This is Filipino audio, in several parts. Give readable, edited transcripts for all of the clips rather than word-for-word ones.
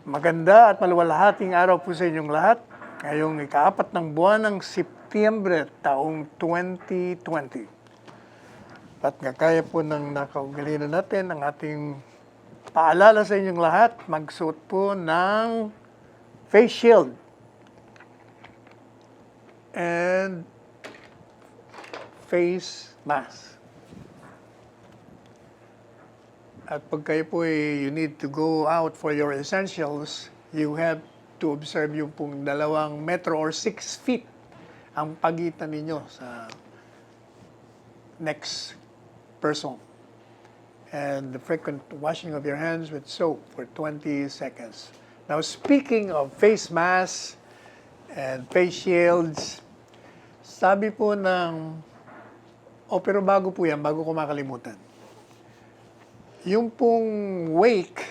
Maganda at maluwalhating araw po sa inyong lahat. Ngayong ika-4 ng buwan ng Setyembre, taong 2020. At gaya po ng nakaugalina natin, ang ating paalala sa inyong lahat, magsuot po ng face shield and face mask. At pag kayo po you need to go out for your essentials, you have to observe yung pong 2 metro or 6 feet ang pagitan ninyo sa next person. And the frequent washing of your hands with soap for 20 seconds. Now, speaking of face masks and face shields, sabi po pero bago po yan, bago ko makalimutan. Yung pong wake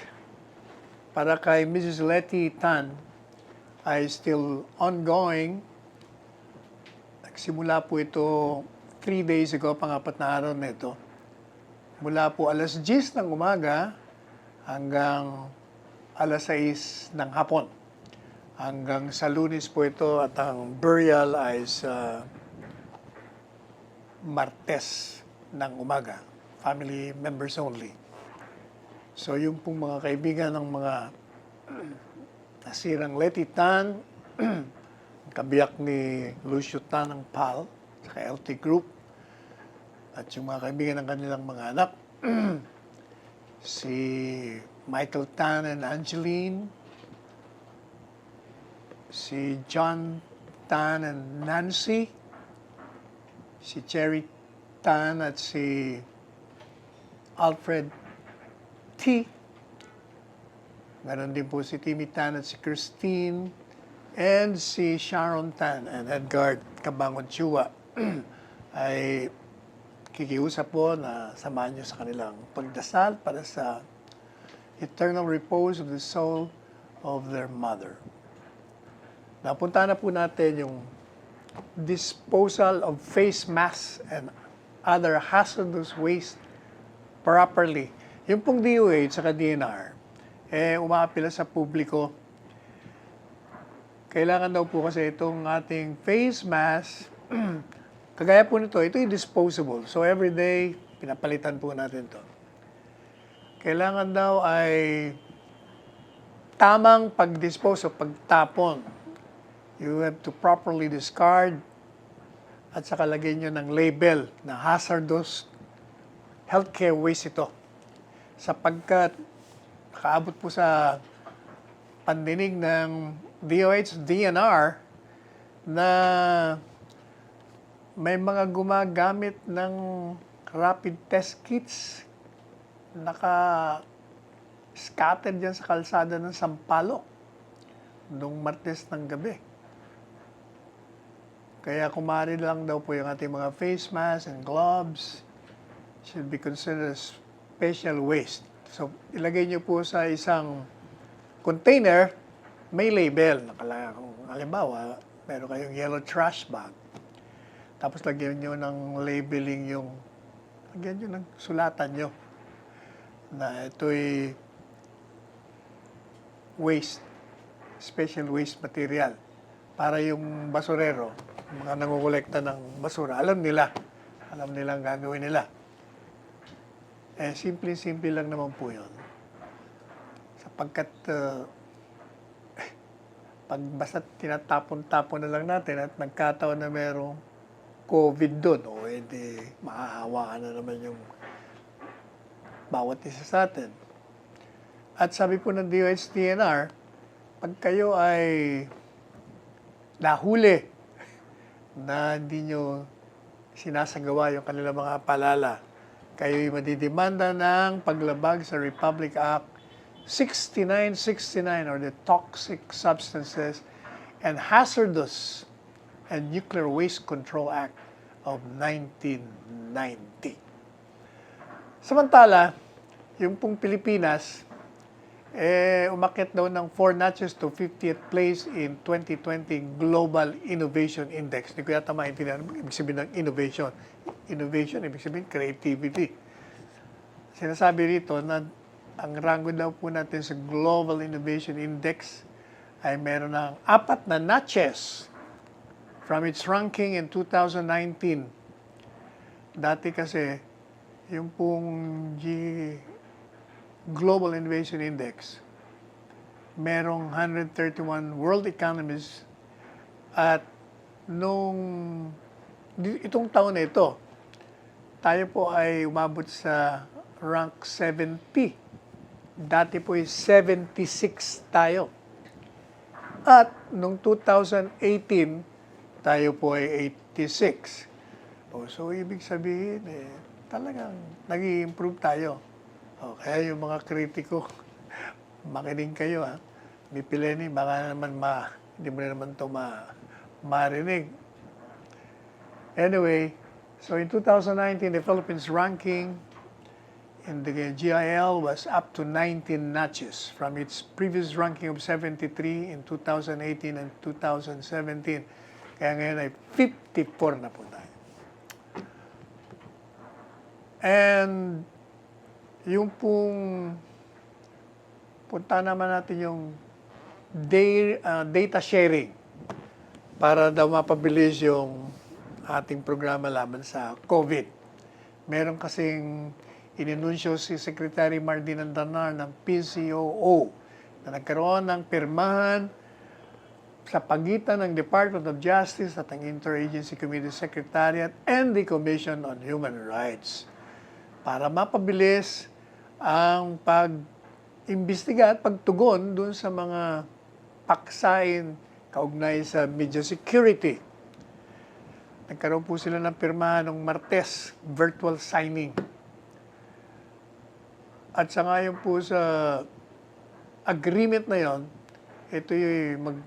para kay Mrs. Letty Tan ay still ongoing. Nagsimula po ito 3 days ago, pang-4 na araw na ito. Mula po alas 10 ng umaga hanggang alas 6 ng hapon. Hanggang sa Lunes po ito at ang burial ay sa Martes ng umaga. Family members only. So yung pong mga kaibigan ng mga nasirang Letty Tan, kabiyak ni Lucio Tan ng PAL, sa LT Group, at yung mga kaibigan ng kanilang mga anak, si Michael Tan and Angeline, si John Tan and Nancy, si Cherry Tan at si Alfred T. Meron din po si Timmy Tan at si Christine and si Sharon Tan and Edgar Cabangon Chua ay kikiusap po na samahan nyo sa kanilang pagdasal para sa eternal repose of the soul of their mother. Napunta na po natin yung disposal of face masks and other hazardous waste properly. Yung pong DOH sa DNR, umaapila sa publiko. Kailangan daw po kasi itong ating face mask, kagaya po nito, ito yung disposable. So every day, pinapalitan po natin to. Kailangan daw ay tamang pag-dispose o pagtapon. You have to properly discard at saka lagyan nyo ng label na hazardous healthcare waste ito. Sapagkat nakaabot po sa pandinig ng DOH, DNR na may mga gumagamit ng rapid test kits naka-scatter dyan sa kalsada ng Sampaloc noong Martes ng gabi. Kaya kumari lang daw po yung ating mga face masks and gloves should be considered as special waste. So, ilagay nyo po sa isang container, may label. Nakalagay kung halimbawa, meron kayong yellow trash bag. Tapos lagyan nyo ng labeling lagyan nyo ng sulatan nyo na ito'y waste, special waste material. Para yung basurero, mga nangungulekta ng basura, alam nila ang gagawin nila. Simple lang naman po yun. Sapagkat pag basta tinatapon-tapon na lang natin at nagkataon na merong COVID doon, hindi mahahawaan na naman yung bawat isa sa atin. At sabi po ng DOH-DNR, pag kayo ay nahuli na hindi nyo sinasagawa yung kanilang mga paalala, kayo'y madidemanda ng paglabag sa Republic Act 6969 or the Toxic Substances and Hazardous and Nuclear Waste Control Act of 1990. Samantala, yung pong Pilipinas, umakyat daw ng 4 notches to 50th place in 2020 Global Innovation Index. Hindi ko yata maintindihan ibig sabihin ng innovation. Innovation, ibig sabihin creativity. Sinasabi rito na ang rango daw po natin sa Global Innovation Index ay meron ng 4 na notches from its ranking in 2019. Dati kasi, yung pong Global Innovation Index, merong 131 world economies at itong taon na ito, tayo po ay umabot sa rank 70. Dati po ay 76 tayo. At noong 2018, tayo po ay 86. So, ibig sabihin, talagang nag-i-improve tayo. Kaya yung mga kritiko, makinig kayo, ha? Mipileni, baka naman hindi mo na naman ito marinig. Anyway, so in 2019, the Philippines ranking in the GIL was up to 19 notches from its previous ranking of 73 in 2018 and 2017. Kaya ngayon ay 54 na po tayo. And yung pong punta naman natin yung data sharing para daw mapabilis yung ating programa laban sa COVID. Meron kasing ininunsyo si Secretary Mardin Andanar ng PCOO na nagkaroon ng pirmahan sa pagitan ng Department of Justice at ang Interagency Committee Secretariat and the Commission on Human Rights para mapabilis ang pag-imbestiga at pagtugon dun sa mga paksain kaugnay sa media security. Nagkaroon po sila ng pirmahan ng Martes, virtual signing. At sa ngayon po sa agreement na yon, ito yung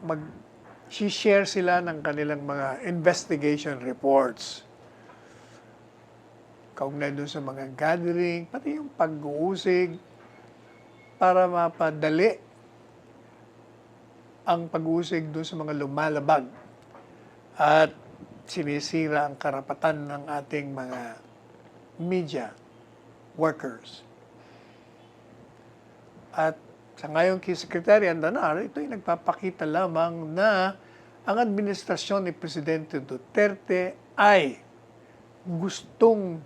mag-share sila ng kanilang mga investigation reports. Kaugnay doon sa mga gathering, pati yung pag-uusig para mapadali ang pag-uusig doon sa mga lumalabag at sinisira ang karapatan ng ating mga media workers. At sa ngayon kay Secretary Andanar, ito ay nagpapakita lamang na ang administrasyon ni Presidente Duterte ay gustong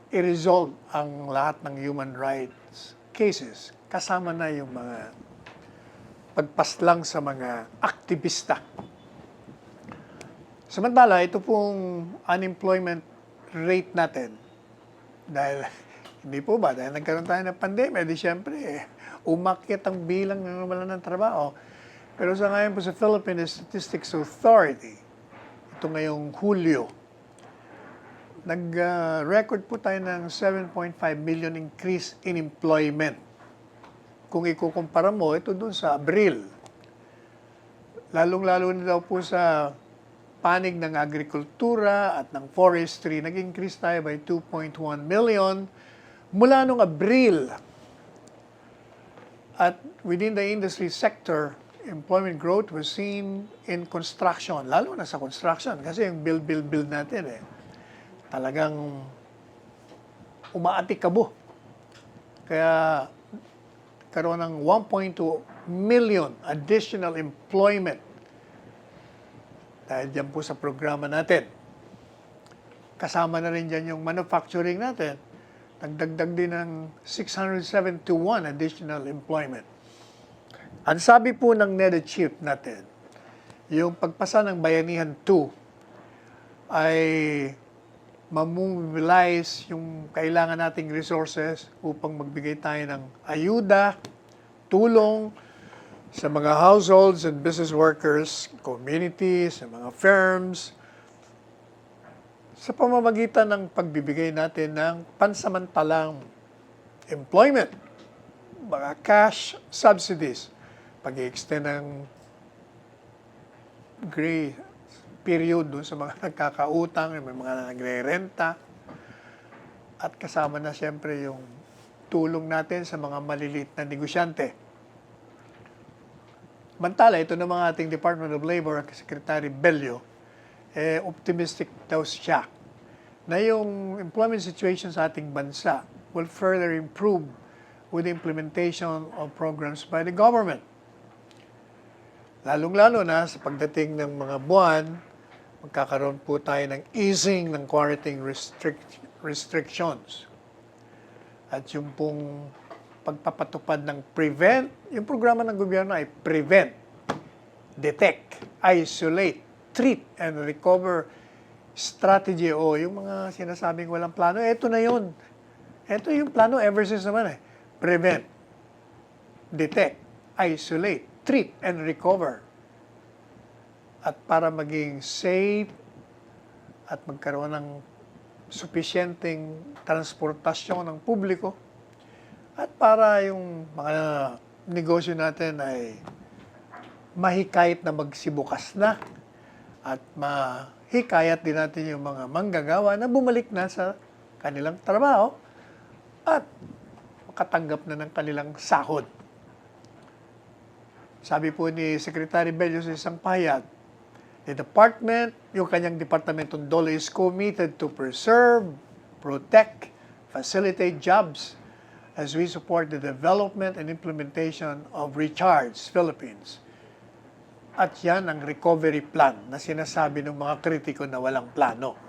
i-resolve ang lahat ng human rights cases, kasama na yung mga pagpaslang sa mga aktivista. Samantala, ito pong unemployment rate natin, dahil hindi po ba? Dahil nagkaroon tayo ng pandemya, di siyempre, umakyat ang bilang ng wala ng trabaho. Pero sa ngayon po sa Philippine Statistics Authority, ito ngayong Hulyo, nag-record po tayo ng 7.5 million increase in employment. Kung ikukumpara mo, ito doon sa Abril. Lalong-lalo na daw po sa panig ng agrikultura at ng forestry, nag-increase tayo by 2.1 million mula noong Abril. At within the industry sector, employment growth was seen in construction, lalo na sa construction, kasi yung build natin talagang umaatikabo. Kaya karoon ng 1.2 million additional employment dahil dyan po sa programa natin. Kasama na rin dyan yung manufacturing natin. Nagdagdag din ng 671 additional employment. Ang sabi po ng NEDA chief natin, yung pagpasa ng Bayanihan 2 ay mamobilize yung kailangan nating resources upang magbigay tayo ng ayuda, tulong sa mga households and business workers, communities, sa mga firms, sa pamamagitan ng pagbibigay natin ng pansamantalang employment, mga cash subsidies, pag-i-extend ng grace period doon sa mga nagkakautang, may mga nagre-renta, at kasama na siyempre yung tulong natin sa mga maliliit na negosyante. Mantala, ito ng mga ating Department of Labor at Secretary Bello, optimistic daw siya na yung employment situation sa ating bansa will further improve with the implementation of programs by the government. Lalong-lalo na sa pagdating ng mga buwan, magkakaroon po tayo ng easing ng quarantine restrictions. At yung pong pagpapatupad ng PREVENT, yung programa ng gobyerno ay PREVENT, Detect, Isolate, Treat, and Recover Strategy o yung mga sinasabing walang plano. Ito na yun. Ito yung plano ever since naman PREVENT, Detect, Isolate, Treat, and Recover. At para maging safe at magkaroon ng supisyenteng transportasyon ng publiko at para yung mga negosyo natin ay mahikayat na magsibukas na at mahikayat din natin yung mga manggagawa na bumalik na sa kanilang trabaho at makatanggap na ng kanilang sahod. Sabi po ni Secretary Bello sa isang pahayag, the department, yung kanyang departamentong DOLE is committed to preserve, protect, facilitate jobs as we support the development and implementation of Recharge Philippines. At yan ang recovery plan na sinasabi ng mga kritiko na walang plano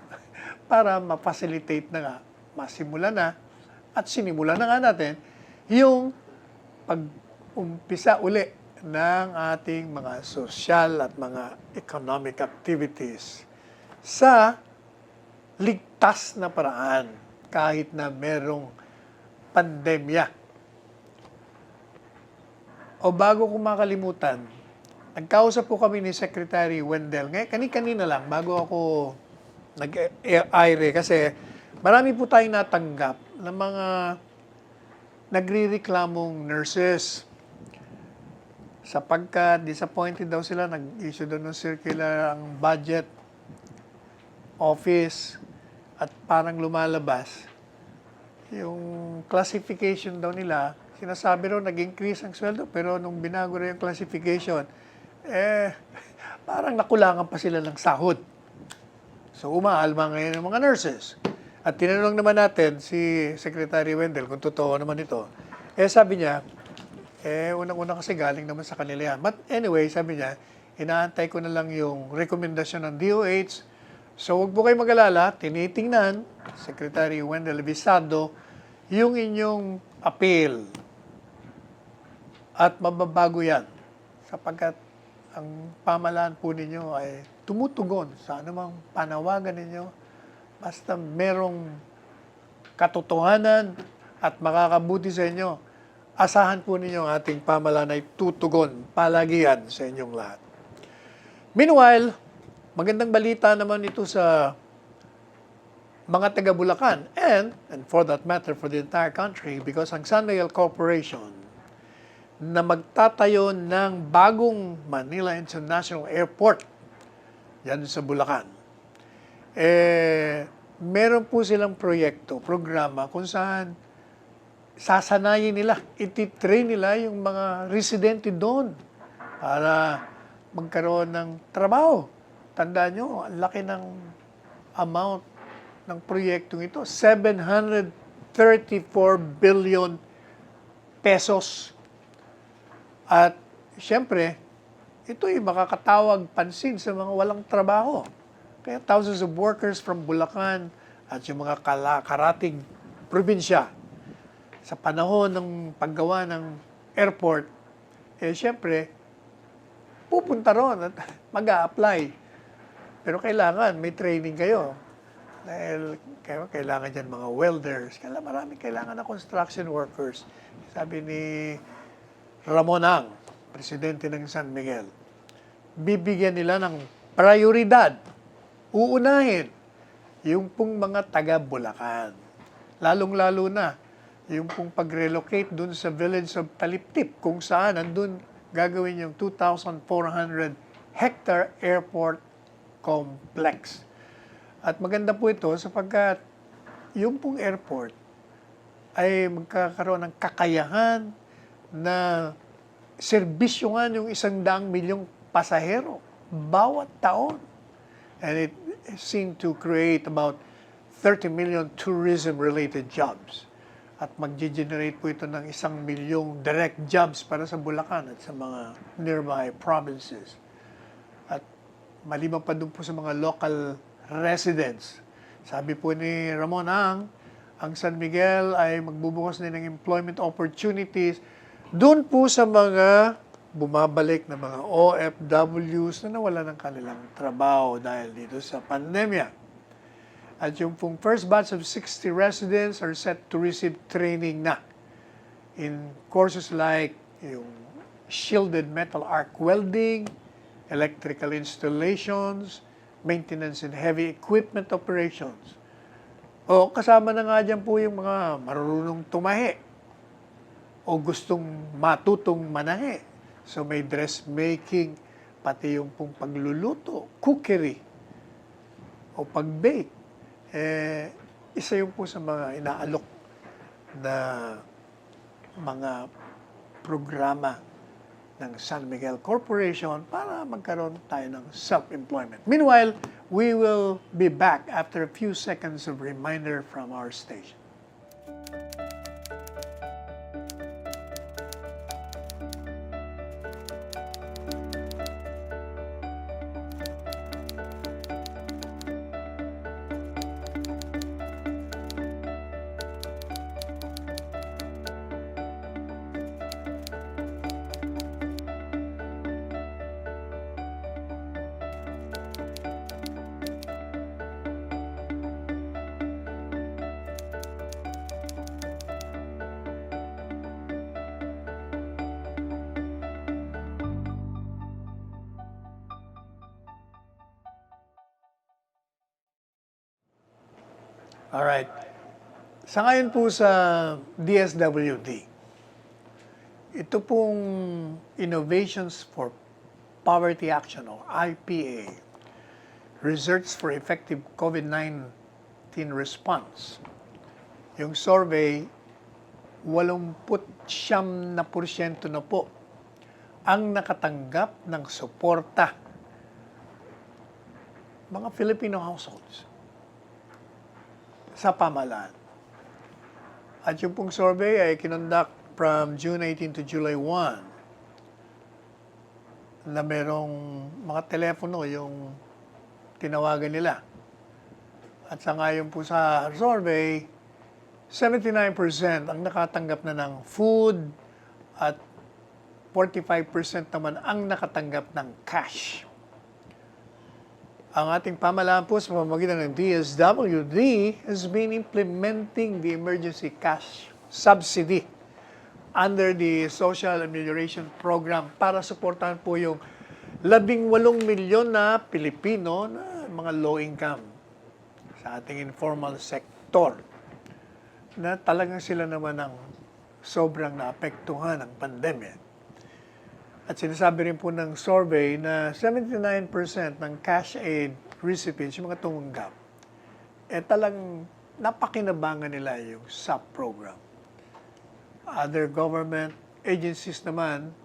para ma-facilitate na nga, masimula na at sinimula na nga natin yung pag-umpisa uli ng ating mga social at mga economic activities sa ligtas na paraan kahit na merong pandemya. O bago ko makalimutan, nagkausap po kami ni Secretary Wendell. Kani-kanina lang, bago ako nag-aire kasi marami po tayong natanggap ng mga nagrireklamong nurses sapagkat disappointed daw sila, nag-issue daw ng circular ang budget office at parang lumalabas. Yung classification daw nila, sinasabi raw nag-increase ang sweldo pero nung binago na yung classification, parang nakulangan pa sila ng sahod. So umaalma ngayon ng mga nurses. At tinanong naman natin si Secretary Wendell kung totoo naman ito. Sabi niya, unang-una kasi galing naman sa kanila yan. But anyway, sabi niya, inaantay ko na lang yung rekomendasyon ng DOH. So, huwag po kayo mag-alala, tinitingnan, Secretary Wendell Visado, yung inyong appeal. At mababago yan. Sapagkat ang pamahalaan po ninyo ay tumutugon sa anumang panawagan ninyo. Basta merong katotohanan at makakabuti sa inyo, asahan po ninyo ang ating pamahalaan ay tutugon palagian sa inyong lahat. Meanwhile, magandang balita naman ito sa mga taga Bulacan and for that matter for the entire country because ang San Miguel Corporation na magtatayo ng bagong Manila International Airport yan sa Bulacan. Meron po silang programa kung saan sasanayin nila, ititrain nila yung mga residente doon para magkaroon ng trabaho. Tandaan nyo, ang laki ng amount ng proyektong ito, 734 billion pesos. At siyempre, ito ay makakatawag pansin sa mga walang trabaho. Kaya thousands of workers from Bulacan at yung mga karating probinsya sa panahon ng paggawa ng airport, siyempre, pupunta ron at mag-a-apply. Pero kailangan, may training kayo. Dahil kailangan dyan mga welders, kailangan na construction workers. Sabi ni Ramon Ang, presidente ng San Miguel, bibigyan nila ng prioridad. Uunahin yung pong mga taga Bulacan. Lalong-lalo na yung pong pag-relocate dun sa village of Taliptip, kung saan nandun gagawin yung 2,400 hectare airport complex. At maganda po ito sapagkat yung pong airport ay magkakaroon ng kakayahan na serbisyohan yung 100 milyong pasahero bawat taon. And it seemed to create about 30 million tourism-related jobs. at mag-generate po ito ng 1,000,000 direct jobs para sa Bulacan at sa mga nearby provinces. At maliban pa dun po sa mga local residents, sabi po ni Ramon ang San Miguel ay magbubukas din ng employment opportunities doon po sa mga bumabalik na mga OFWs na nawala ng kanilang trabaho dahil dito sa pandemya. At yung pong first batch of 60 residents are set to receive training na in courses like yung shielded metal arc welding, electrical installations, maintenance and heavy equipment operations. O kasama na nga dyan po yung mga marunong tumahi o gustong matutong manahe. So may dressmaking, pati yung pong pagluluto, cookery, o pag-bake. Isa yung po sa mga inaalok na mga programa ng San Miguel Corporation para magkaroon tayo ng self-employment. Meanwhile, we will be back after a few seconds of reminder from our station. Alright. Sa ngayon po sa DSWD, ito pong Innovations for Poverty Action o IPA, Research for Effective COVID-19 Response. Yung survey, 89% na po ang nakatanggap ng suporta mga Filipino households sa pamahalaan. At yung pong survey ay kinonduct from June 18 to July 1 na merong mga telepono yung tinawagan nila. At sa ngayon po sa survey, 79% ang nakatanggap na ng food at 45% naman ang nakatanggap ng cash. Ang ating pamahalaan po sa pamamagitan ng DSWD has been implementing the emergency cash subsidy under the Social Amelioration Program para suportahan po yung 18 milyon na Pilipino na mga low income sa ating informal sector na talagang sila naman ang sobrang naapektuhan ng pandemya. At sinasabi rin po ng survey na 79% ng cash aid recipients, yung mga tumanggap, talagang napakinabangan nila yung SAP program. Other government agencies naman,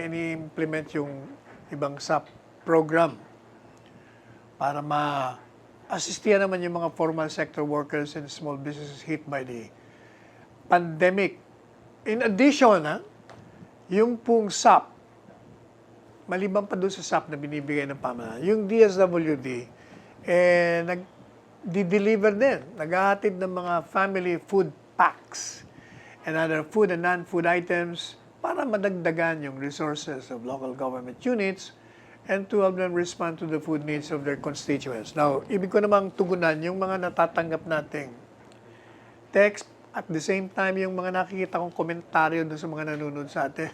ini-implement yung ibang SAP program para ma-assistiyan naman yung mga formal sector workers and small businesses hit by the pandemic. In addition, yung pong SAP, maliban pa doon sa SAP na binibigay ng pamahalaan, yung DSWD, nag-deliver din, naghahatid ng mga family food packs and other food and non-food items para madagdagan yung resources of local government units and to help them respond to the food needs of their constituents. Now, ibig ko namang tugunan yung mga natatanggap nating text at the same time yung mga nakikita kong komentaryo doon sa mga nanonood sa atin.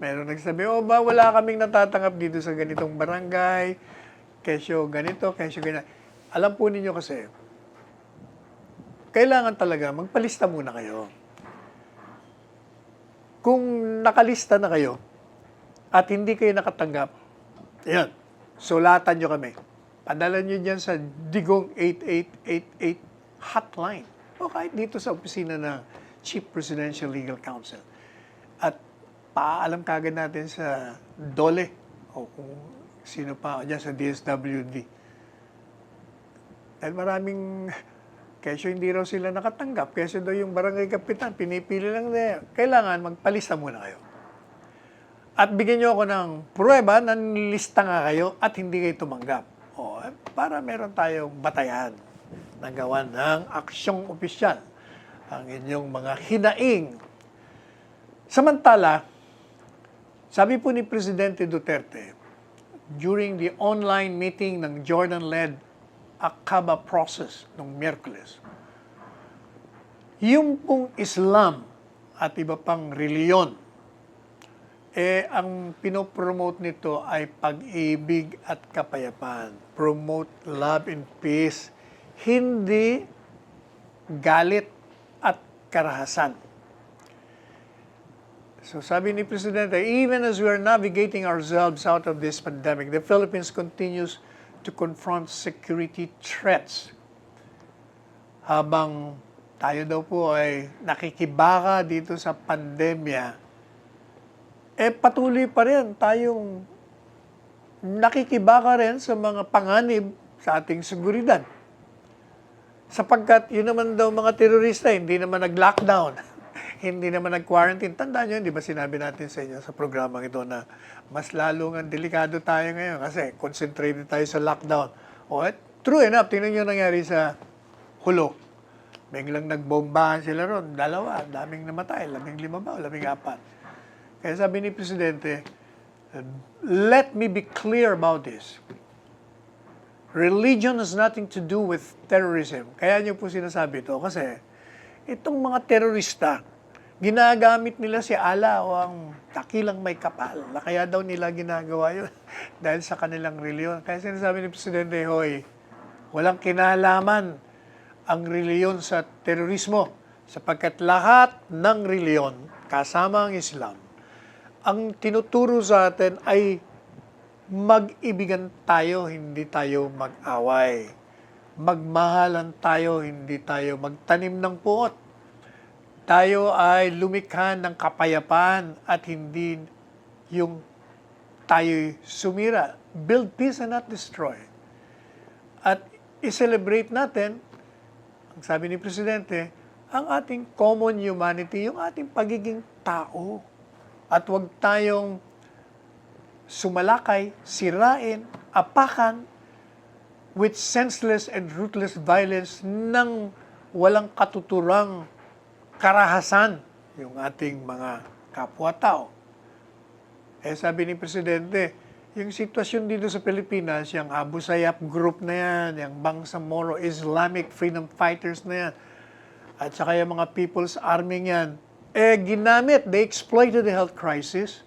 Meron nagsabi, wala kaming natatanggap dito sa ganitong barangay, kesyo ganito, kesyo ganito. Alam po ninyo kasi, kailangan talaga magpalista muna kayo. Kung nakalista na kayo at hindi kayo nakatanggap, yan, sulatan nyo kami. Padala nyo dyan sa Digong 8888 hotline o kahit dito sa opisina ng Chief Presidential Legal Counsel. At paalam kagad natin sa DOLE o kung sino pa dyan sa DSWD. Dahil maraming Kesyo hindi raw sila nakatanggap. Kesyo daw yung barangay kapitan, pinipili lang na kailangan magpalista muna kayo. At bigyan nyo ako ng pruweba na nilista nga kayo at hindi kayo tumanggap. Para meron tayong batayan na gawa ng aksyong opisyal ang inyong mga hinaing. Samantala, sabi po ni Presidente Duterte, during the online meeting ng Jordan-led Aqaba process noong Miyerkules, yung pong Islam at iba pang reliyon, ang pinopromote nito ay pag-ibig at kapayapaan. Promote love and peace, hindi galit at karahasan. So sabi ni Presidente, even as we are navigating ourselves out of this pandemic, the Philippines continues to confront security threats. Habang tayo daw po ay nakikibaka dito sa pandemya, patuloy pa rin tayong nakikibaka rin sa mga panganib sa ating seguridad. Sapagkat yun naman daw mga terorista, hindi naman nag-lockdown, hindi naman nag-quarantine. Tandaan nyo, di ba sinabi natin sa inyo sa programang ito na mas lalo nga delikado tayo ngayon kasi concentrated tayo sa lockdown. True enough, tingnan nyo nangyari sa Hulo. Biglang nagbombahan sila ron, 2, daming namatay, 15 ba o 14. Kaya sabi ni Presidente, let me be clear about this. Religion has nothing to do with terrorism. Kaya niyo po sinasabi ito kasi itong mga terorista, ginagamit nila si Allah o ang dakilang may kapal na kaya daw nila ginagawa yun dahil sa kanilang reliyon. Kaya sinasabi ni Presidente, hoy, walang kinalaman ang reliyon sa terorismo sapagkat lahat ng reliyon, kasama ang Islam, ang tinuturo sa atin ay mag-ibigan tayo, hindi tayo mag-away. Magmahalan tayo, hindi tayo magtanim ng puot. Tayo ay lumikha ng kapayapaan at hindi yung tayo sumira. Build peace and not destroy. At i-celebrate natin, ang sabi ni Presidente, ang ating common humanity, yung ating pagiging tao. At huwag tayong sumalakay, sirain, apakan with senseless and ruthless violence ng walang katuturang karahasan yung ating mga kapwa-tao. Sabi ni Presidente, yung sitwasyon dito sa Pilipinas, yung Abu Sayyaf group na yan, yung Bangsamoro Islamic Freedom Fighters na yan, at saka yung mga People's Army yan, ginamit, they exploited the health crisis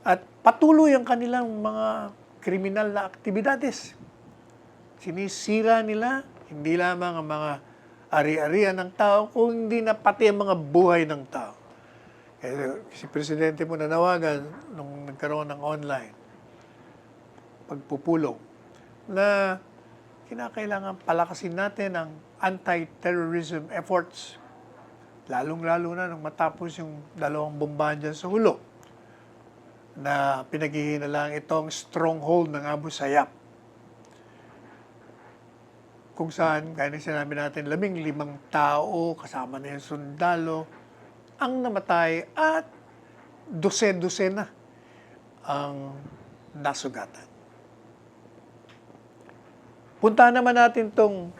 at patuloy ang kanilang mga kriminal na aktibidades. Sinisira nila, hindi lamang ang mga ari-arian ng tao, kung hindi na pati ang mga buhay ng tao. Si Presidente mo nanawagan nung nagkaroon ng online pagpupulong na kinakailangan palakasin natin ang anti-terrorism efforts. Lalong-lalo na nung matapos yung 2 bombahan dyan sa Hulo na pinaghihinalang itong stronghold ng Abu Sayyaf. Kung saan, kaya na sinabi natin, 15 tao, kasama na yung sundalo, ang namatay at dose-dose na ang nasugatan. Puntahan naman natin tong,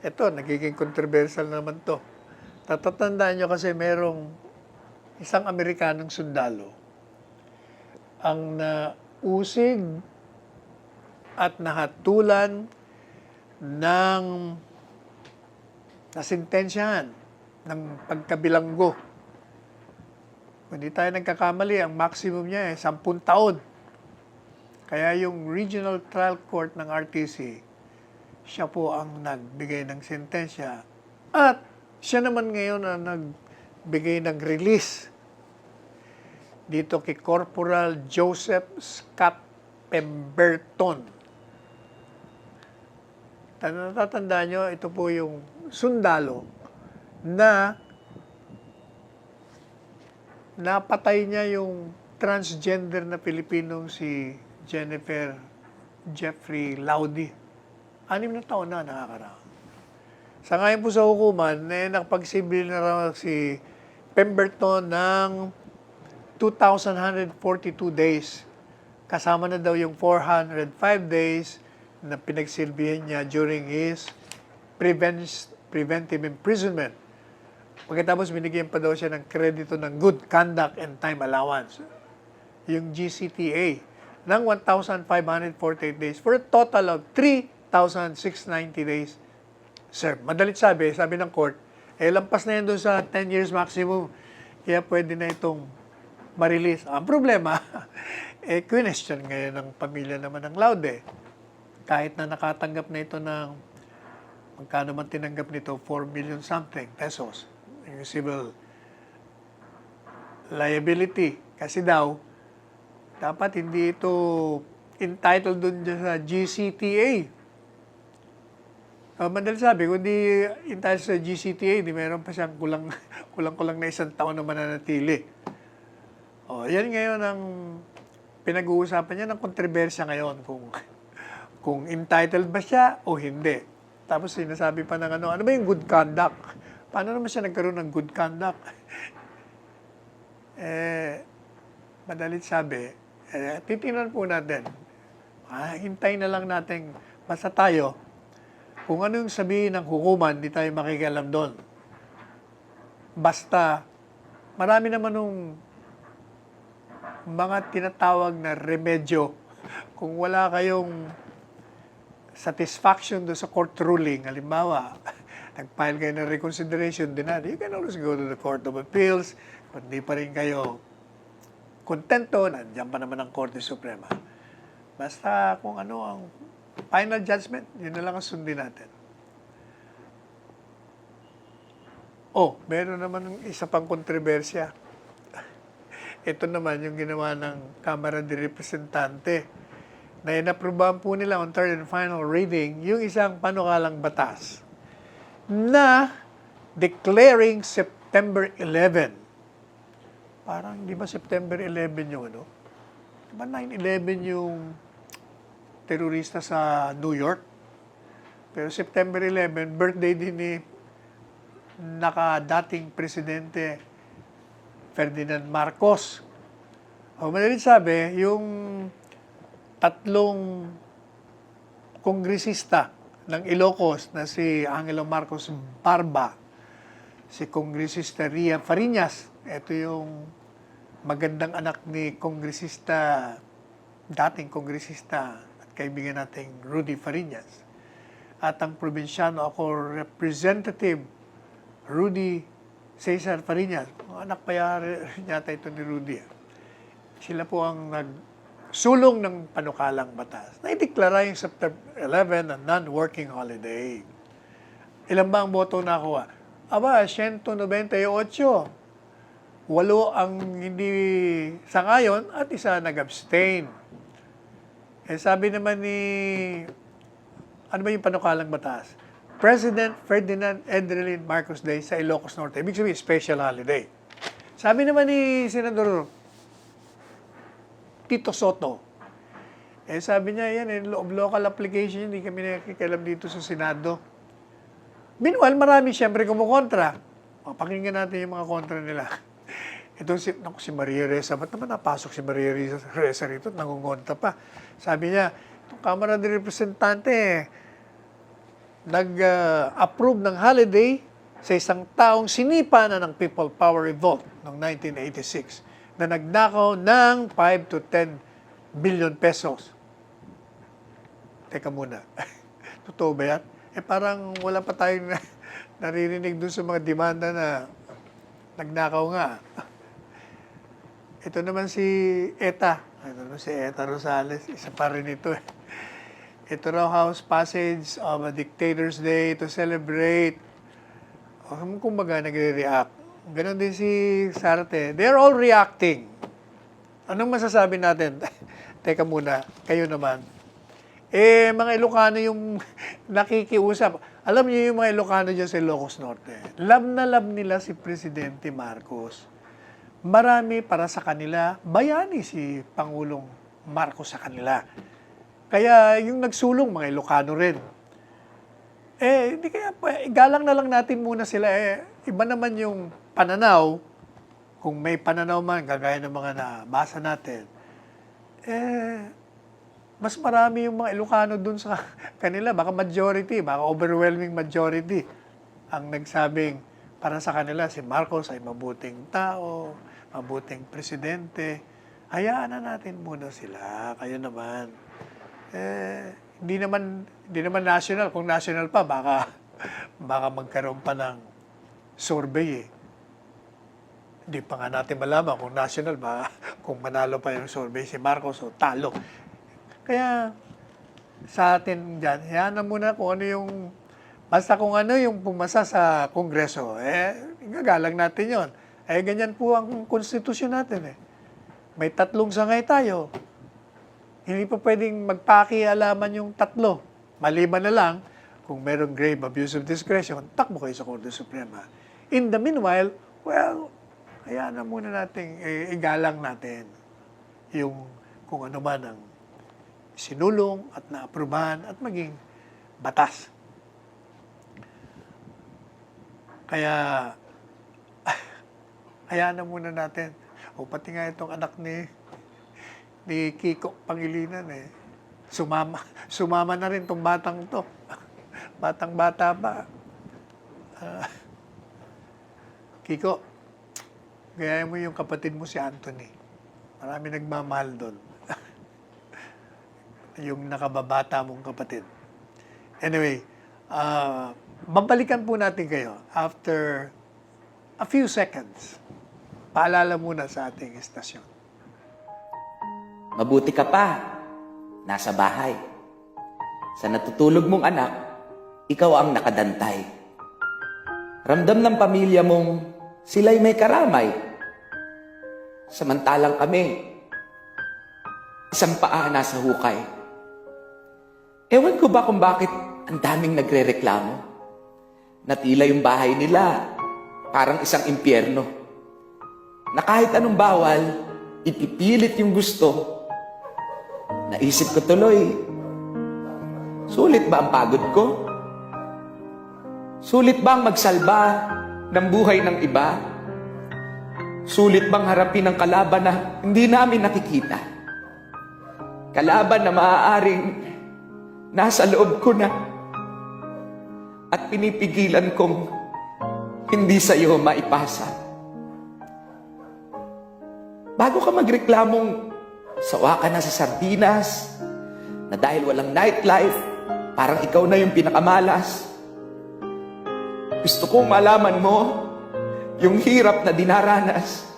ito, nagiging controversial naman to. Tatatandaan nyo kasi merong isang Amerikanong sundalo ang nausig at nahatulan ng nasintensyahan ng pagkabilanggo. Kung hindi tayo nagkakamali, ang maximum niya 10 taon. Kaya yung Regional Trial Court ng RTC, siya po ang nagbigay ng sentensya at siya naman ngayon ang nagbigay ng release dito kay Corporal Joseph Scott Pemberton. Natatandaan nyo, ito po yung sundalo na napatay niya yung transgender na Pilipinong si Jennifer Jeffrey Laudy. 6 na taon na nakakaraan. Sangayon po sa hukuman, nakapagsibil na raw si Pemberton ng 2,142 days. Kasama na daw yung 405 days na pinagsilbihan niya during his preventive imprisonment. Pagkatapos, binigyan pa daw siya ng kredito ng good conduct and time allowance, yung GCTA, ng 1,548 days for a total of 3,690 days. Sir, madalit sabi ng court, lampas na yan doon sa 10 years maximum, kaya pwede na itong ma-release. Ang problema, question ngayon ng pamilya naman ng Laude. Kahit na nakatanggap na ito ng, magkano man tinanggap nito, 4 million something pesos, yung civil liability. Kasi daw, dapat hindi ito entitled dun sa GCTA. Madali sabi, kung di entitled sa GCTA, di meron pa siyang kulang na 1 taon na mananatili. Yan ngayon ang pinag-uusapan niya ng kontrobersya ngayon kung entitled ba siya o hindi. Tapos sinasabi pa ng ano ba yung good conduct? Paano naman siya nagkaroon ng good conduct? Madalit sabi, titingnan po natin. Hintay na lang natin, basta tayo, kung ano yung sabihin ng hukuman, di tayo makikialam doon. Basta, marami naman nung mga tinatawag na remedyo. Kung wala kayong satisfaction doon sa court ruling, halimbawa, nag-file kayo ng reconsideration, you can always go to the Court of Appeals. Kung di pa rin kayo kontento, nandiyan pa naman ang Korte Suprema. Basta kung ano ang final judgment, yun na lang ang sundin natin. Meron naman isa pang kontrobersya. Ito naman yung ginawa ng Kamara de Representante na inaprubahan po nila on third and final reading yung isang panukalang batas na declaring September 11. Parang, di ba September 11 yung ano? Di ba 9/11 yung terorista sa New York? Pero September 11, birthday din ni dating presidente Ferdinand Marcos. Madalit sabi, yung 3 kongresista ng Ilocos na si Angelo Marcos Barba, si Kongresista Ria Fariñas, ito yung magandang anak ni dating kongresista at kaibigan nating Rudy Fariñas, at ang probinsyano ako Representative Rudy Cesar Fariñas, anak pa yata ito ni Rudy. Sila po ang nagsulong ng panukalang batas na ideklara yung September 11 na non-working holiday. Ilan ba ang boto nakuha? 198. 8 ang hindi sangayon at 1 nag-abstain. Sabi naman ni, ano ba yung panukalang batas? President Ferdinand Enrelin Marcos Day sa Ilocos Norte. Ibig sabihin, special holiday. Sabi naman ni Senador Tito Soto, sabi niya, yan, local application, hindi kami nakikialam dito sa Senado. Meanwhile, marami siyempre kumukontra. Pakinggan natin yung mga kontra nila. Ito si Maria Ressa. Ba't naman napasok si Maria Ressa rito at nangungontra pa? Sabi niya, itong Kamara de Representante, nag-approve ng holiday sa isang taong sinipa na ng People Power Revolt noong 1986 na nagnakaw ng 5 to 10 billion pesos. Teka muna, totoo ba yan? Parang wala pa tayong naririnig dun sa mga demanda na nagnakaw nga. Ito naman si ETA. Rosales. Isa pa rin ito. Ito raw House passage of a Dictator's Day to celebrate. Kumbaga, nagre-react. Ganon din si Sarte. They're all reacting. Anong masasabi natin? Teka muna, kayo naman. Mga Ilocano yung nakikiusap. Alam niyo yung mga Ilocano dyan sa Ilocos Norte. Love na love nila si Presidente Marcos. Marami para sa kanila, bayani si Pangulong Marcos sa kanila. Kaya yung nagsulong, mga Ilocano rin. Hindi kaya, galang na lang natin muna sila. Iba naman yung pananaw, kung may pananaw man, kagaya ng mga nabasa natin, mas marami yung mga Ilocano dun sa kanila, baka majority, baka overwhelming majority, ang nagsabing para sa kanila si Marcos ay mabuting tao, mabuting presidente. Hayaan na natin muna sila, kayo naman. Hindi naman national. Kung national pa, baka magkaroon pa ng survey. Hindi pa nga natin malaman kung national ba, kung manalo pa yung survey si Marcos o talo. Kaya sa atin dyan, hayaan na muna kung ano yung, basta kung ano yung pumasa sa Kongreso, igagalang natin yon. Ganyan po ang konstitusyon natin. May 3 sangay tayo. Hindi pa pwedeng magpakialaman yung 3. Maliban na lang, kung merong grave abuse of discretion, takbo kayo sa Korte Suprema. In the meanwhile, well, hayaan na muna natin, igalang natin yung kung ano man ang sinulong at naaprubahan at maging batas. Kaya, hayaan na muna natin. O pati nga itong anak ni Kiko Pangilinan sumama na rin tong batang to. Batang-bata pa. Kiko, gaya mo yung kapatid mo si Anthony. Marami nagmamahal doon. Yung nakababata mong kapatid. Anyway, babalikan po natin kayo after a few seconds. Paalala muna sa ating istasyon. Mabuti ka pa, nasa bahay. Sa natutulog mong anak, ikaw ang nakadantay. Ramdam ng pamilya mong sila'y may karamay. Samantalang kami, isang paa nasa hukay. Ewan ko ba kung bakit ang daming nagre-reklamo? Na tila yung bahay nila, parang isang impyerno. Na kahit anong bawal, ipipilit yung gusto. Naisip ko tuloy, sulit ba ang pagod ko? Sulit bang magsalba ng buhay ng iba? Sulit bang harapin ang kalaban na hindi namin nakikita? Kalaban na maaaring nasa loob ko na at pinipigilan kong hindi sa iyo maipasa. Bago ka magreklamong sawa ka na sa sardinas, na dahil walang nightlife, parang ikaw na yung pinakamalas. Gusto kong malaman mo yung hirap na dinaranas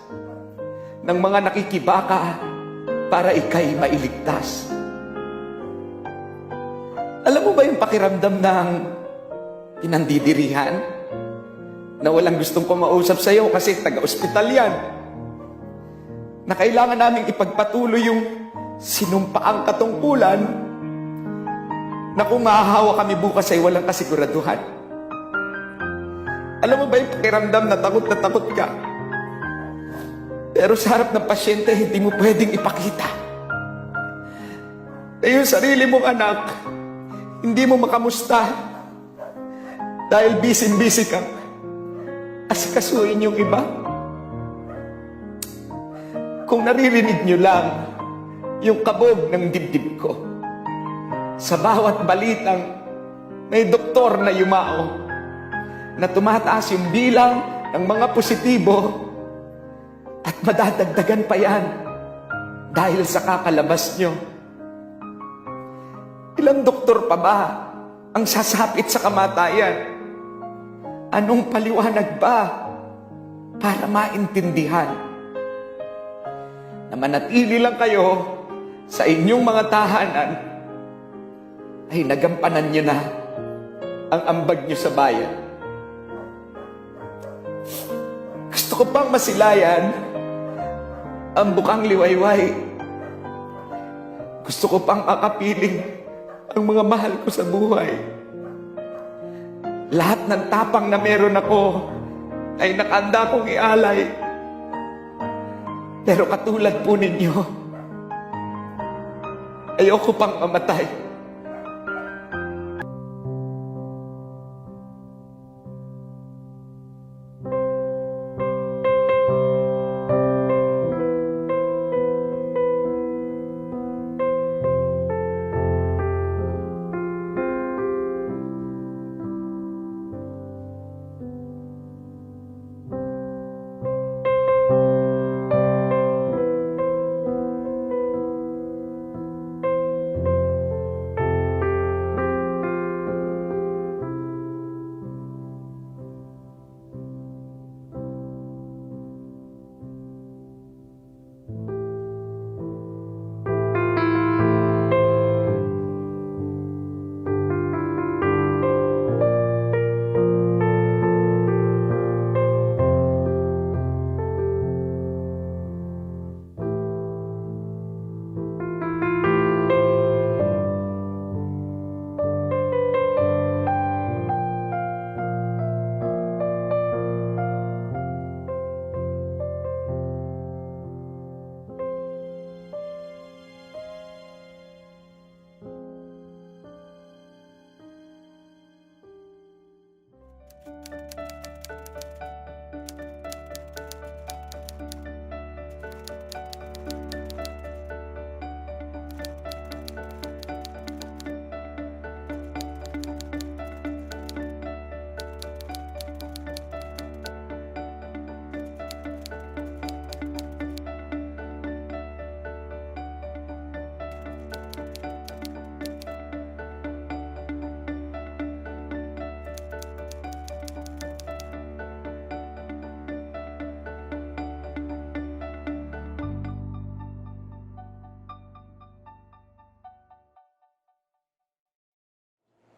ng mga nakikibaka para ika'y mailigtas. Alam mo ba yung pakiramdam ng pinandidirihan? Na walang gustong kumausap sa'yo kasi taga-ospital yan. Na kailangan naming ipagpatuloy yung sinumpaang katungkulan na kung mahahawa kami bukas ay walang kasiguraduhan. Alam mo ba yung pakiramdam na takot ka? Pero sa harap ng pasyente, hindi mo pwedeng ipakita. Na yung sarili mong anak, hindi mo makamusta dahil busy-busy kang asikasuhin yung iba. Kung naririnig nyo lang yung kabog ng dibdib ko, sa bawat balitang may doktor na yumao, na tumataas yung bilang ng mga positibo at madadagdagan pa yan dahil sa kakalabas nyo. Ilang doktor pa ba ang sasapit sa kamatayan? Anong paliwanag ba para maintindihan? Na manatili lang kayo sa inyong mga tahanan, ay nagampanan nyo na ang ambag nyo sa bayan. Gusto ko pang masilayan ang bukang liwayway. Gusto ko pang makapiling ang mga mahal ko sa buhay. Lahat ng tapang na meron ako ay nakanda kong ialay. Pero katulad po ninyo, ayoko pang mamatay.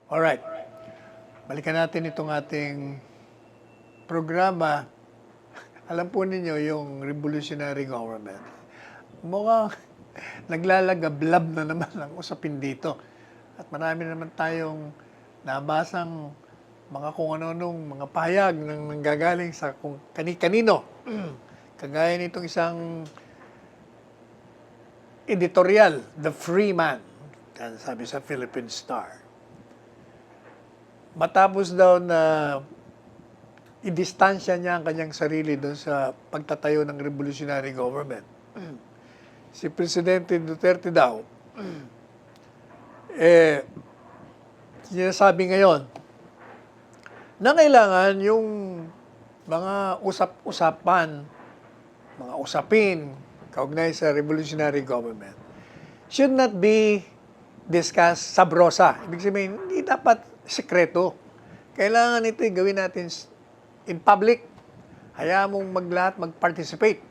Alright, balikan natin itong ating programa. Alam po ninyo yung revolutionary government. Mukhang naglalagablab na naman ang usapin dito. At marami naman tayong nabasang mga kung ano-anong mga pahayag ng nanggagaling sa kung kani-kanino. Kagaya nitong isang editorial, The Free Man, sabi sa Philippine Star. Matapos daw na idistansya niya ang kanyang sarili doon sa pagtatayo ng revolutionary government. Si Presidente Duterte daw, sinasabi ngayon na kailangan yung mga usap-usapan, mga usapin kaugnay sa revolutionary government should not be discussed sabrosa. Ibig sabihin, hindi dapat sekreto. Kailangan ito gawin natin in public. Hayaan mong mag-participate.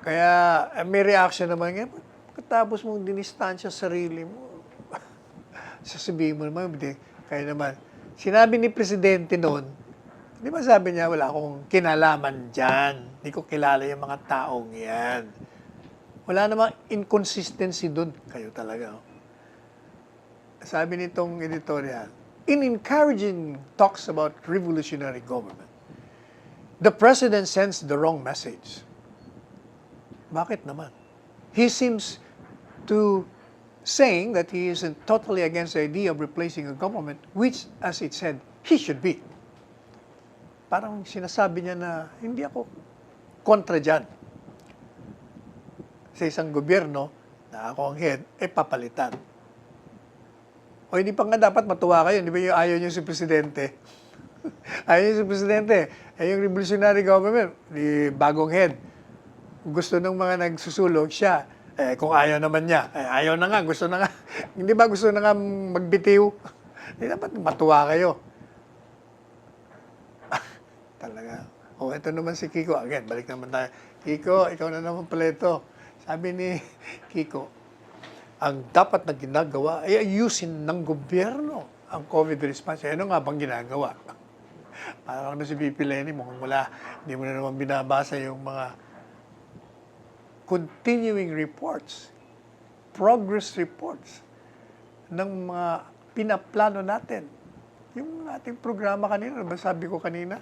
Kaya may reaction naman ngayon. Pagkatapos mong dinistansya sarili mo, sasabihin mo naman, kaya naman, sinabi ni Presidente noon, di ba sabi niya, wala akong kinalaman dyan. Hindi ko kilala yung mga taong yan. Wala namang inconsistency doon. Kayo talaga. Oh. Sabi nitong editorial, in encouraging talks about revolutionary government, the President sends the wrong message. Bakit naman? He seems to saying that he isn't totally against the idea of replacing a government, which, as it said, he should be. Parang sinasabi niya na hindi ako kontra dyan. Sa isang gobyerno na ako ang head, papalitan. O hindi pa nga dapat matuwa kayo, di ba yung ayaw niyo si Presidente? Ayaw niyo si Presidente. Yung revolutionary government, di bagong head. Gusto ng mga nagsusulog siya. Kung ayaw naman niya, ayaw na nga, gusto na nga. Hindi ba gusto na nga magbitiw? Hindi dapat matuwa kayo. Talaga. O ito naman si Kiko. Again, balik naman tayo. Kiko, ikaw na naman pala ito. Sabi ni Kiko, ang dapat na ginagawa ay ayusin ng gobyerno ang COVID response. Ano nga bang ginagawa? Parang naman si VP Lenny, mukhang wala. Hindi mo na naman binabasa yung mga continuing reports, progress reports ng mga pinaplano natin. Yung ating programa kanina, sabi ko kanina,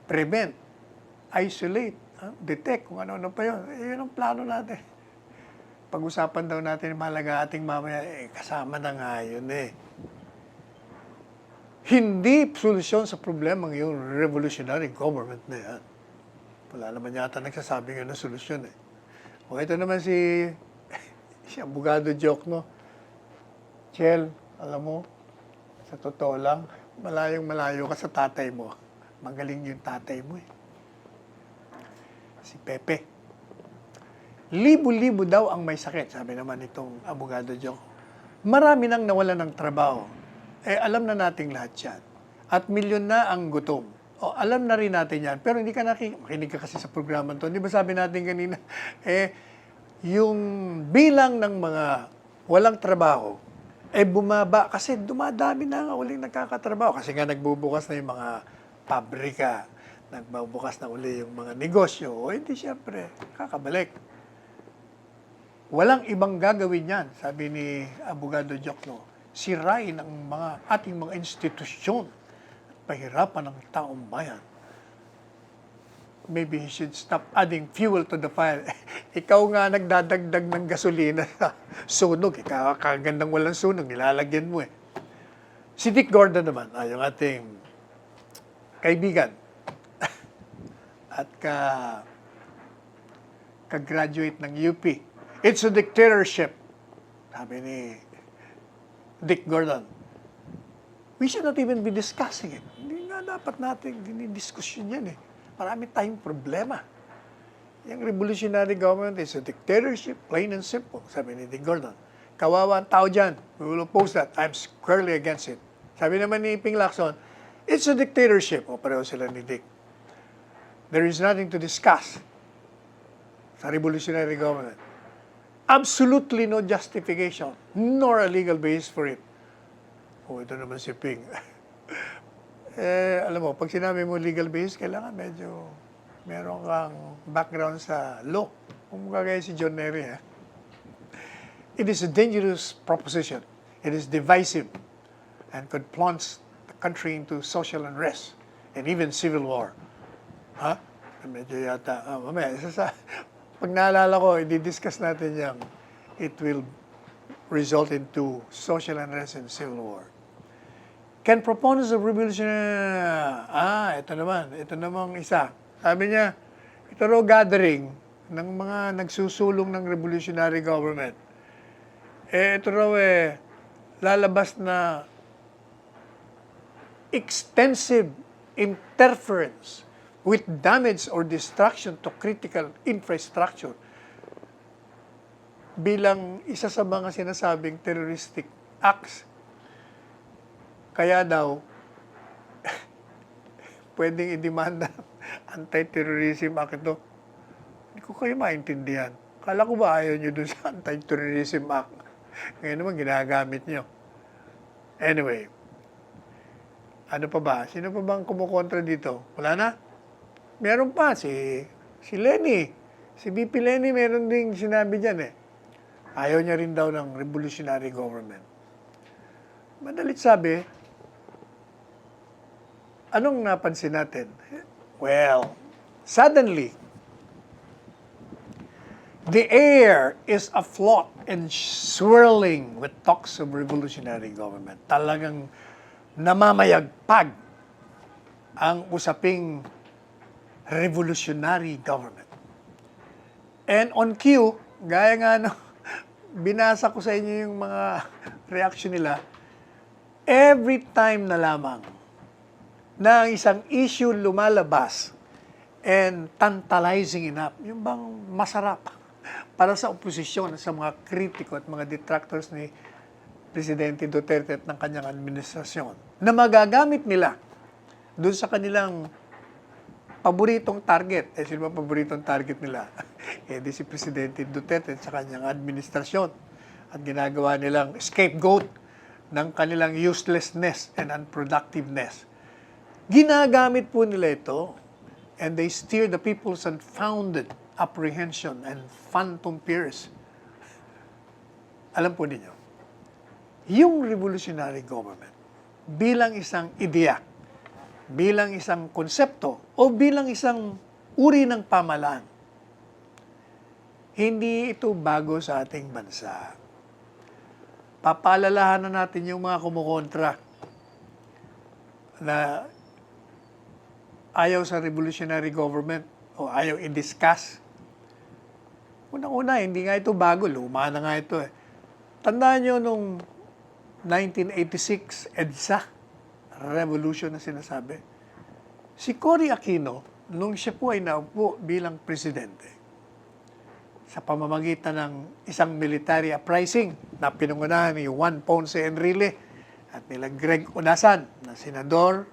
prevent, isolate, detect, kung ano-ano pa yun. Yun ang plano natin. Pag-usapan daw natin mahalaga ating mamaya, kasama na nga yun Hindi solusyon sa problema ng yung revolutionary government na yan. Wala naman yata nagsasabi yun ng solusyon O ito naman si Abogado Joke, no? Chel, alam mo, sa totoo lang, malayong-malayo ka sa tatay mo. Magaling yung tatay mo Si Pepe. Libo-libo daw ang may sakit, sabi naman itong Abogado Joke. Marami nang nawalan ng trabaho. Alam na nating lahat yan. At milyon na ang gutom. Alam na rin natin yan. Pero hindi ka makinig ka kasi sa programa to. Di ba sabi natin kanina, yung bilang ng mga walang trabaho, bumaba. Kasi dumadami na nga uling nagkakatrabaho. Kasi nga nagbubukas na yung mga pabrika. Nagbubukas na uli yung mga negosyo. Hindi siyempre, kakabalik. Walang ibang gagawin yan, sabi ni Abogado Jokno. Sirain ang ating mga institusyon at pahirapan ng taong bayan. Maybe he should stop adding fuel to the fire. Ikaw nga nagdadagdag ng gasolina sa sunog. Kagandang walang sunog, nilalagyan mo Si Dick Gordon naman, yung ating kaibigan at ka-graduate ng UP. It's a dictatorship, sabi ni Dick Gordon. We should not even be discussing it. Hindi nga dapat natin dinidiskusyon yan Marami tayong problema. Yung revolutionary government is a dictatorship, plain and simple, sabi ni Dick Gordon. Kawawa ang tao dyan. We will oppose that. I'm squarely against it. Sabi naman ni Ping Lacson, it's a dictatorship. Pareho sila ni Dick. There is nothing to discuss sa revolutionary government. absolutely no justification, nor a legal basis for it. Oh, ito naman si Ping. Alam mo, pag sinabi mo legal basis, kailangan medyo meron kang background sa law. Kung kagaya si John Nery, ha? It is a dangerous proposition. It is divisive and could plunge the country into social unrest and even civil war. Ha? Medyo yata, mamaya, pag naalala ko, i-discuss natin yan, it will result into social unrest and civil war. Can proponents of revolution, ito namang isa. Sabi niya, ito raw gathering ng mga nagsusulong ng revolutionary government. Ito raw lalabas na extensive interference with damage or destruction to critical infrastructure bilang isa sa mga sinasabing terroristic acts. Kaya daw, pwedeng i-demanda anti-terrorism act ito. Hindi ko kayo maintindihan. Kala ko ba ayaw nyo dun sa anti-terrorism act? Ngayon naman ginagamit nyo. Anyway, ano pa ba? Sino pa bang kumukontra dito? Wala na? Meron pa, si Lenny. Si BP Lenny meron ding sinabi dyan Ayaw niya rin daw ng revolutionary government. Madalit sabi, anong napansin natin? Well, suddenly, the air is afloat and swirling with talks of revolutionary government. Talagang namamayagpag ang usaping revolutionary government. And on cue, gaya nga binasa ko sa inyo yung mga reaction nila, every time na lamang na isang issue lumalabas and tantalizing enough, yung bang masarap para sa oposisyon, sa mga kritiko at mga detractors ni Presidente Duterte at ng kanyang administrasyon, na magagamit nila doon sa kanilang paboritong target. Sino ba paboritong target nila? Di si Presidente Duterte at sa kanyang administrasyon. At ginagawa nilang scapegoat ng kanilang uselessness and unproductiveness. Ginagamit po nila ito, and they steer the people's unfounded apprehension and phantom fears. Alam po ninyo, yung revolutionary government, bilang isang ideya, bilang isang konsepto, o bilang isang uri ng pamahalaan, hindi ito bago sa ating bansa. Papaalalahanan natin yung mga kumukontra na ayaw sa revolutionary government o ayaw i-discuss. Unang-una, hindi nga ito bago. Luma na nga ito Tandaan nyo nung 1986 EDSA revolution na sinasabi. Si Cory Aquino, nung siya po ay naupo bilang presidente, sa pamamagitan ng isang military uprising na pinungunahan ni Juan Ponce Enrile at nila Greg Unasan na senador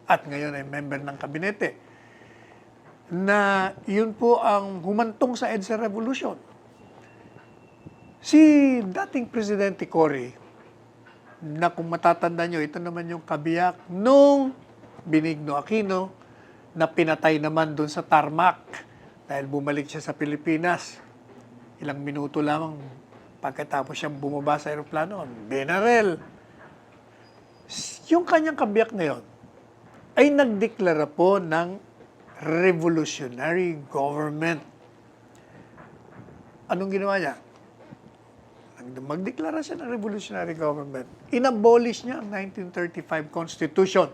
at ngayon ay member ng kabinete, na yun po ang humantong sa EDSA Revolution. Si dating Presidente Cory, na kung matatanda nyo, ito naman yung kabiyak nung Benigno Aquino na pinatay naman dun sa tarmac dahil bumalik siya sa Pilipinas. Ilang minuto lamang pagkatapos siyang bumaba sa aeroplano, binarel. Yung kanyang kabiyak na yon ay nagdeklara po ng revolutionary government. Anong ginawa niya? Magdeklara siya ng revolutionary government. Inabolish niya ang 1935 Constitution.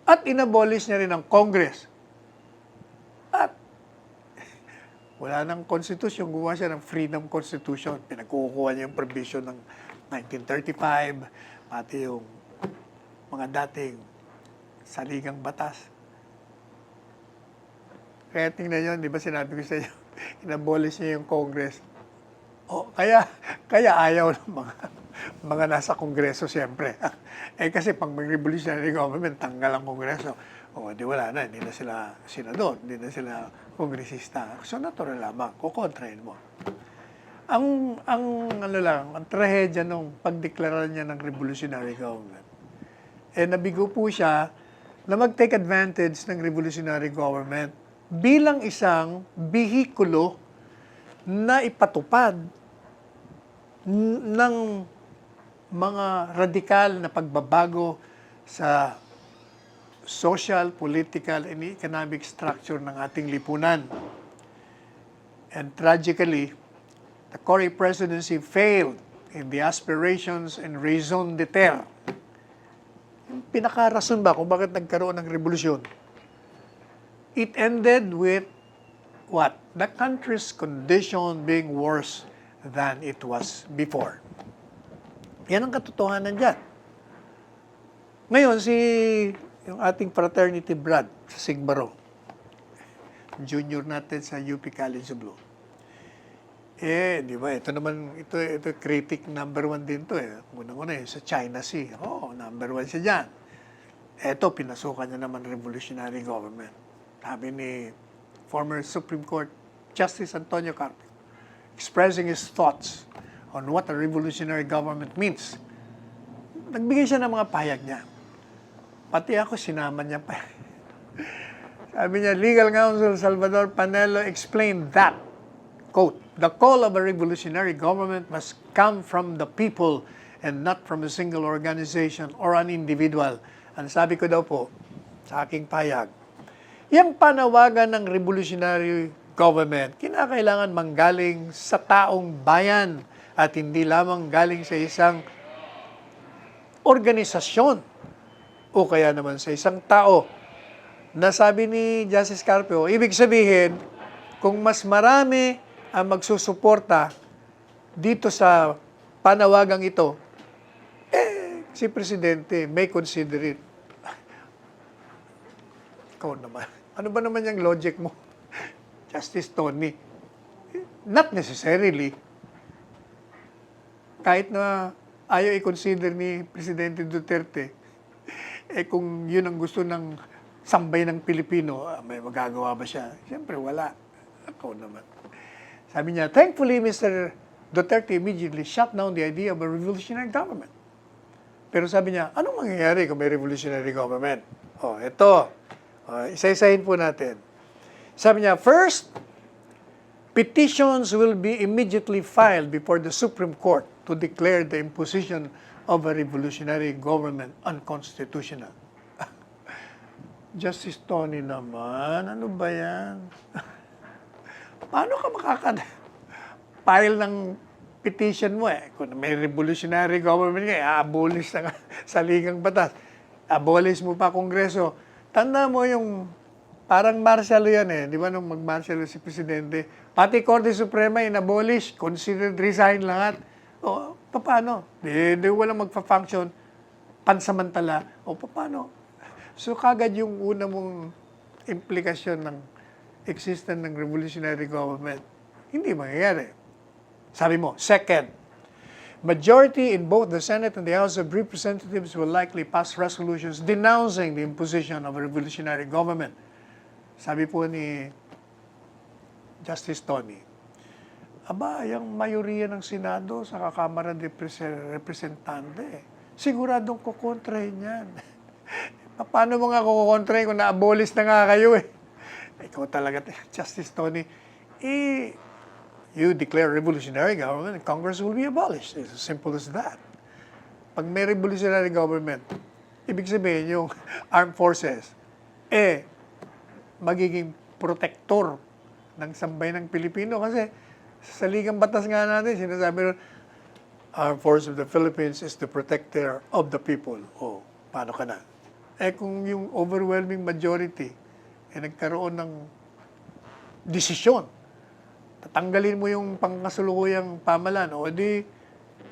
At inabolish niya rin ang Congress. At wala nang Constitution, gumawa siya ng Freedom Constitution. Pinagkukuha niya yung provision ng 1935, pati yung mga dating saligang batas. Kaya tingnan nyo, di ba sinabi ko sa inyo, inabolish niya yung Congress. Kaya ayaw ng mga nasa Kongreso siyempre. Kasi pag mag-revolutionary government, tanggal ang Kongreso. Di wala na, hindi na sila senador, hindi na sila kongresista. So natural lamang, kukontrahin mo. ang trahedya nung pagdeklara niya ng revolutionary government, nabigo po siya na mag-take advantage ng revolutionary government bilang isang bihikulo na ipatupad ng mga radikal na pagbabago sa social, political, and economic structure ng ating lipunan. And tragically, the Cory presidency failed in the aspirations and raison d'etre. Yung pinakarason ba kung bakit nagkaroon ng revolusyon? It ended with what? The country's condition being worse than it was before. Yan ang katotohanan dyan. Ngayon, yung ating fraternity Brad sa Sigbaro, junior natin sa UP College of Law. Di ba, ito critic number 1 din to Unang-una sa China Sea. Number 1 siya dyan. Ito, pinasukan niya naman revolutionary government. Sabi ni former Supreme Court Justice Antonio Carpio, expressing his thoughts on what a revolutionary government means. Nagbigay siya ng mga pahayag niya. Pati ako, sinama niya pa. Sabi niya, Legal Counsel Salvador Panelo explained that, quote, the call of a revolutionary government must come from the people and not from a single organization or an individual. Ang sabi ko daw po, sa aking pahayag, yung panawagan ng revolutionary government, kinakailangan manggaling sa taong bayan at hindi lamang galing sa isang organisasyon o kaya naman sa isang tao. Nasabi ni Justice Carpio, ibig sabihin, kung mas marami ang magsusuporta dito sa panawagang ito, si Presidente may consider it. Ikaw naman. Ano ba naman yung logic mo? Justice Tony. Not necessarily. Kahit na ayaw i-consider ni Presidente Duterte, kung yun ang gusto ng sambay ng Pilipino, may magagawa ba siya? Siyempre, wala. Ako naman. Sabi niya, thankfully, Mr. Duterte immediately shut down the idea of a revolutionary government. Pero sabi niya, anong mangyayari kung may revolutionary government? Ito. Isa-isahin po natin. Sabi niya, first, petitions will be immediately filed before the Supreme Court to declare the imposition of a revolutionary government unconstitutional. Justice Tony naman, ano ba yan? Paano ka makaka-file ng petition mo Kung may revolutionary government ka, abolish na sa ligang batas. Abolish mo pa Kongreso. Tanda mo yung parang martial yan Di ba nung mag-martial si Presidente? Pati Korte Suprema in-abolish, considered resign lahat. Paano? Di walang magpa-function, pansamantala. Paano? So, kagad yung una mong implikasyon ng existence ng revolutionary government, hindi mangyayari. Sabi mo, second, majority in both the Senate and the House of Representatives will likely pass resolutions denouncing the imposition of a revolutionary government. Sabi po ni Justice Tony, yung mayoriya ng Senado sa Kamara de Representante, siguradong kukontrahin yan. Paano mo nga kukontrahin kung na-abolish na nga kayo Ikaw talaga, Justice Tony, you declare revolutionary government, and Congress will be abolished. It's as simple as that. Pag may revolutionary government, ibig sabihin yung armed forces, magiging protector ng sambay ng Pilipino kasi sa ligang batas nga natin, sinasabi Armed Forces of the Philippines is the protector of the people. Paano ka na? Kung yung overwhelming majority nagkaroon ng desisyon, tatanggalin mo yung pangkasulukuyang pamalan,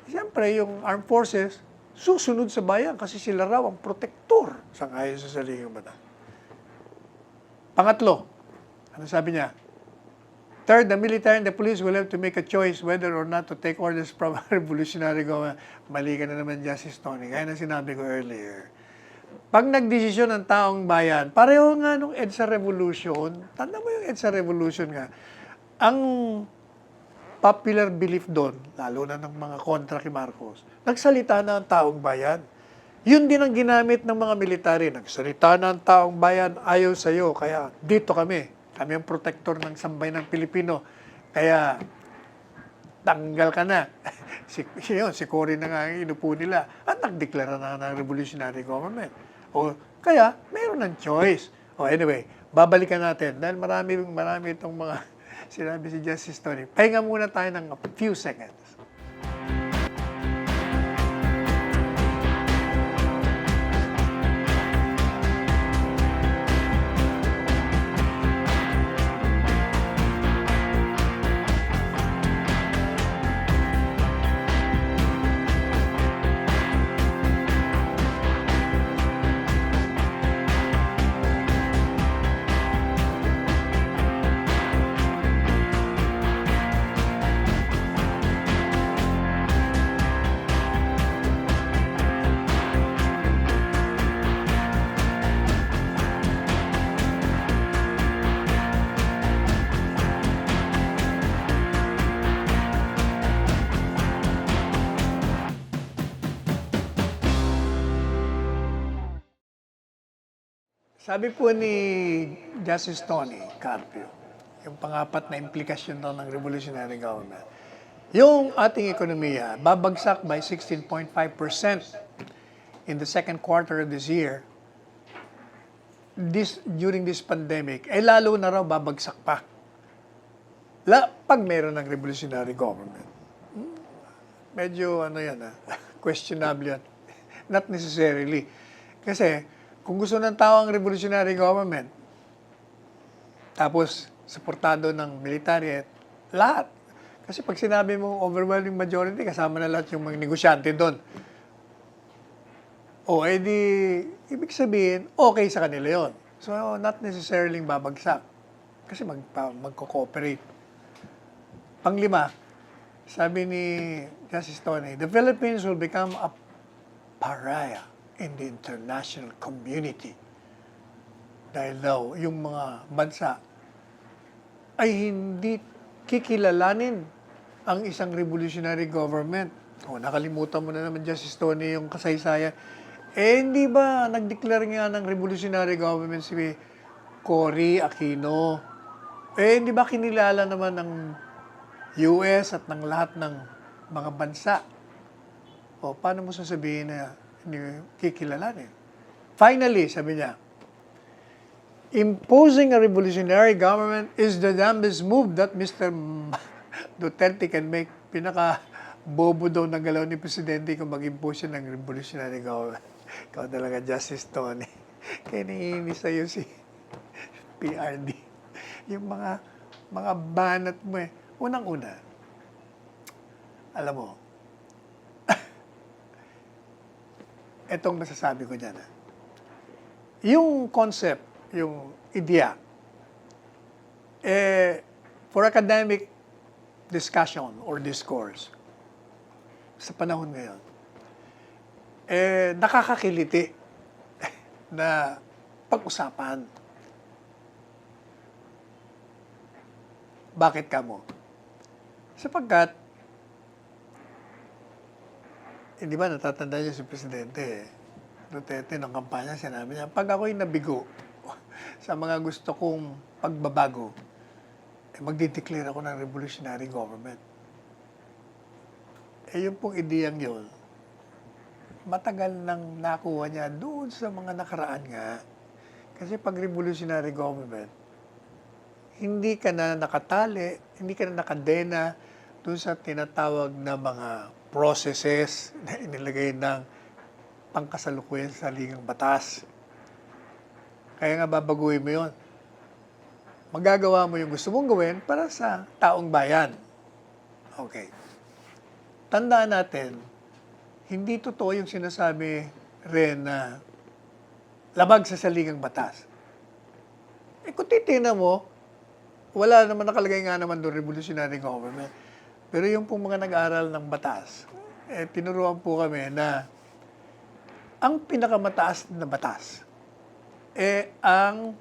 siyempre yung armed forces, susunod sa bayan kasi sila raw ang protector sangayon sa saligang batas. Pangatlo, ano sabi niya? Third, the military and the police will have to make a choice whether or not to take orders from a revolutionary government. Mali ka na naman, Justice Tony. Kaya na sinabi ko earlier. Pag nagdesisyon ng taong bayan, pareho nga nung EDSA Revolution, tanda mo yung EDSA Revolution nga, ang popular belief doon, lalo na ng mga kontra kay Marcos, nagsalita na ang taong bayan. Yun din ang ginamit ng mga military. Nagsalita na ang taong bayan, ayaw sa'yo. Kaya dito kami. Kami ang protector ng sambayan ng Pilipino. Kaya tanggal ka na. si Cory na nga ang inupo nila. At nagdeklara na ng revolutionary government. O, kaya, meron ng choice. O anyway, babalikan natin. Dahil marami itong mga sinabi si Justice Tony. Pahinga muna tayo ng a few seconds. Sabi po ni Justice Tony Carpio, yung pangapat na implikasyon daw ng revolutionary government, yung ating ekonomiya babagsak by 16.5% in the second quarter of this year, during this pandemic, lalo na raw babagsak pa. Pag meron ng revolutionary government. Medyo questionable yan. Not necessarily. Kasi, kung gusto ng tao ang revolutionary government, tapos suportado ng military, lahat. Kasi pag sinabi mo overwhelming majority, kasama na lahat yung mga negosyante doon. O, ibig sabihin, okay sa kanila yon. So, not necessarily babagsak. Kasi magko-cooperate. Panglima, sabi ni Justice Tony, the Philippines will become a pariah in the international community. Dahil daw, yung mga bansa ay hindi kikilalanin ang isang revolutionary government. O, nakalimutan mo na naman, Justice Tony, yung kasaysayan. Hindi ba nag-declare nga ng revolutionary government si Cory Aquino? Hindi ba kinilala naman ng US at ng lahat ng mga bansa? O, paano mo sasabihin na hindi kikilalanin? Finally, sabi niya, imposing a revolutionary government is the dumbest move that Mr. Duterte can make. Pinaka-bobo daw ng galaw ni Presidente kung mag-impose siya ng revolutionary government. Ikaw talaga, Justice Tony. Kaya naiinis sa'yo si PRD. Yung mga banat mo Unang-una, alam mo, etong masasabi ko dyan. Yung concept, yung idea, for academic discussion or discourse, sa panahon ngayon, nakakakiliti na pag-usapan. Bakit ka mo? Sapagkat, hindi ba natatanda niyo si Presidente Duterte ng kampanya, sinabi niya, pag ako'y nabigo sa mga gusto kong pagbabago, magdideclare ako ng revolutionary government. Yung pong ideyang yun, matagal nang nakuha niya doon sa mga nakaraan nga. Kasi pag revolutionary government, hindi ka na nakatali, hindi ka na nakadena doon sa tinatawag na mga processes na inilagay ng pangkasalukuyan sa ligang batas. Kaya nga babaguhin mo yun. Magagawa mo yung gusto mong gawin para sa taong bayan. Okay. Tandaan natin, hindi totoo yung sinasabi rin na labag sa saligang batas. Kung titignan mo, wala naman nakalagay nga naman doon revolutionary government. Pero yung pong mga nag-aaral ng batas, tinuruan po kami na ang pinakamataas na batas, ang